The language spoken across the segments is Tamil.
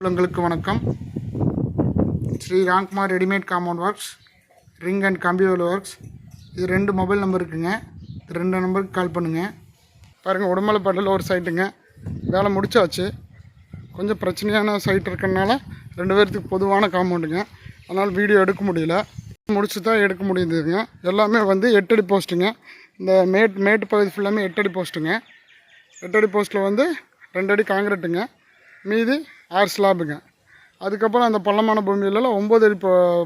உங்களுக்கு வணக்கம். Shri Ramkumar readymade compound works, ring and கம்பிவேல் ஒர்க்ஸ். இது 2 மொபைல் நம்பர் இருக்குங்க. இது 2 நம்பருக்கு கால் பண்ணுங்கள். பாருங்கள், உடமலைப்பேட்டையில் ஒரு சைட்டுங்க. வேலை முடிச்சாச்சு. கொஞ்சம் பிரச்சனையான சைட் இருக்கிறதுனால 2 பேர்த்துக்கு பொதுவான காம்பவுண்டுங்க. அதனால் வீடியோ எடுக்க முடியல. முடிச்சு தான் எடுக்க முடியுதுங்க. எல்லாமே வந்து 8 அடி போஸ்ட்டுங்க. இந்த மேட்டு பகுதி ஃபுல்லாமே 8 அடி போஸ்ட்டுங்க. 8 அடி போஸ்ட்டில் வந்து 2 அடி காங்கிரீட்டுங்க, மீதி 6 ஸ்லாபுங்க. அதுக்கப்புறம் அந்த பள்ளமான பூமியிலலாம் 9 அடி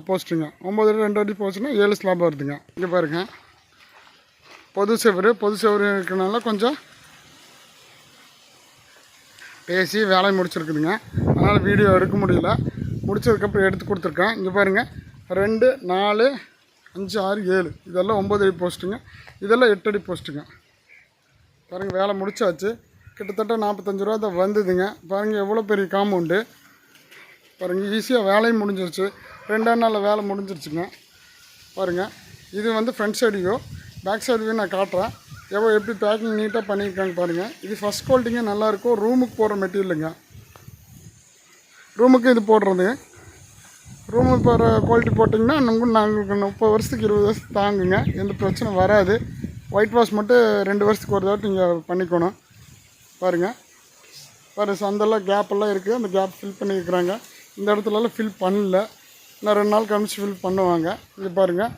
போஸ்ட்டுங்க. 9 அடி 2 அடி போஸ்ட்டுனா 7 ஸ்லாப் வருதுங்க. இங்கே பாருங்கள், பொது செவரு இருக்கிறனால கொஞ்சம் பேசி வேலையை முடிச்சிருக்குதுங்க. அதனால் வீடியோ எடுக்க முடியல. முடிச்சதுக்கப்புறம் எடுத்து கொடுத்துருக்கேன். இங்கே பாருங்கள், 2, 4, 5, 6, 7 இதெல்லாம் 9 அடி போஸ்ட்டுங்க. இதெல்லாம் 8 அடி போஸ்ட்டுங்க. பாருங்கள், வேலை முடிச்சாச்சு. கிட்டத்தட்ட 45 ரூபா தான் வந்ததுங்க. பாருங்கள், எவ்வளோ பெரிய காம்பவுண்டு. பாருங்கள், ஈஸியாக வேலையும் முடிஞ்சிருச்சு. 2 நாளில் வேலை முடிஞ்சிருச்சுங்க. பாருங்கள், இது வந்து front side view. Back side view நான் காட்டுறேன். எப்படி பேக்கிங் நீட்டாக பண்ணியிருக்காங்க பாருங்கள். இது ஃபஸ்ட் குவாலிட்டிங்க, நல்லாயிருக்கும். ரூமுக்கு போடுற மெட்டீரியலுங்க. ரூமுக்கு இது போடுறது. ரூமுக்கு போகிற குவாலிட்டி போட்டிங்கன்னா நாங்களுக்கு 30 வருஷத்துக்கு 20 வருஷத்துக்கு தாங்குங்க. எந்த பிரச்சனை வராது. ஒயிட் வாஷ் மட்டும் 2 வருஷத்துக்கு ஒரு தடவை நீங்கள் பண்ணிக்கணும். பாருங்கள், சந்தெல்லாம் கேப்பெல்லாம் இருக்குது. அந்த கேப் ஃபில் பண்ணியிருக்கிறாங்க. இந்த இடத்துலலாம் ஃபில் பண்ணல. இன்னும் 2 நாள் கழிச்சு ஃபில் பண்ணுவாங்க. இங்கே பாருங்கள்,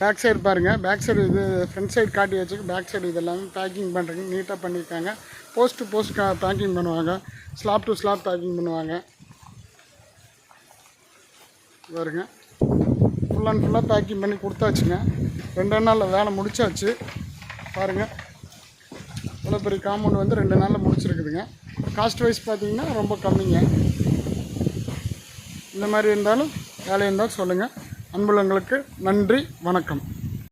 பேக் சைடு பாருங்கள். பேக் சைடு இது ஃப்ரண்ட் சைடு காட்டி வச்சுக்கு பேக் சைடு இதெல்லாமே பேக்கிங் பண்ணுறதுக்கு நீட்டாக பண்ணியிருக்காங்க. போஸ்ட் பேக்கிங் பண்ணுவாங்க. ஸ்லாப் டு ஸ்லாப் பேக்கிங் பண்ணுவாங்க. பாருங்க, ஃபுல் அண்ட் ஃபுல்லாக பேக்கிங் பண்ணி கொடுத்தாச்சுங்க. 2 நாளில் வேலை முடிச்சாச்சு. பாருங்கள், இவ்வளோ பெரிய காம்பவுண்ட் வந்து 2 நாளில் முடிச்சிருக்குதுங்க. காஸ்ட் வைஸ் பார்த்திங்கன்னா ரொம்ப கம்மிங்க. இந்த மாதிரி இருந்தாலும் வேலை இருந்தாலும் சொல்லுங்கள். அன்புள்ளங்களுக்கு நன்றி, வணக்கம்.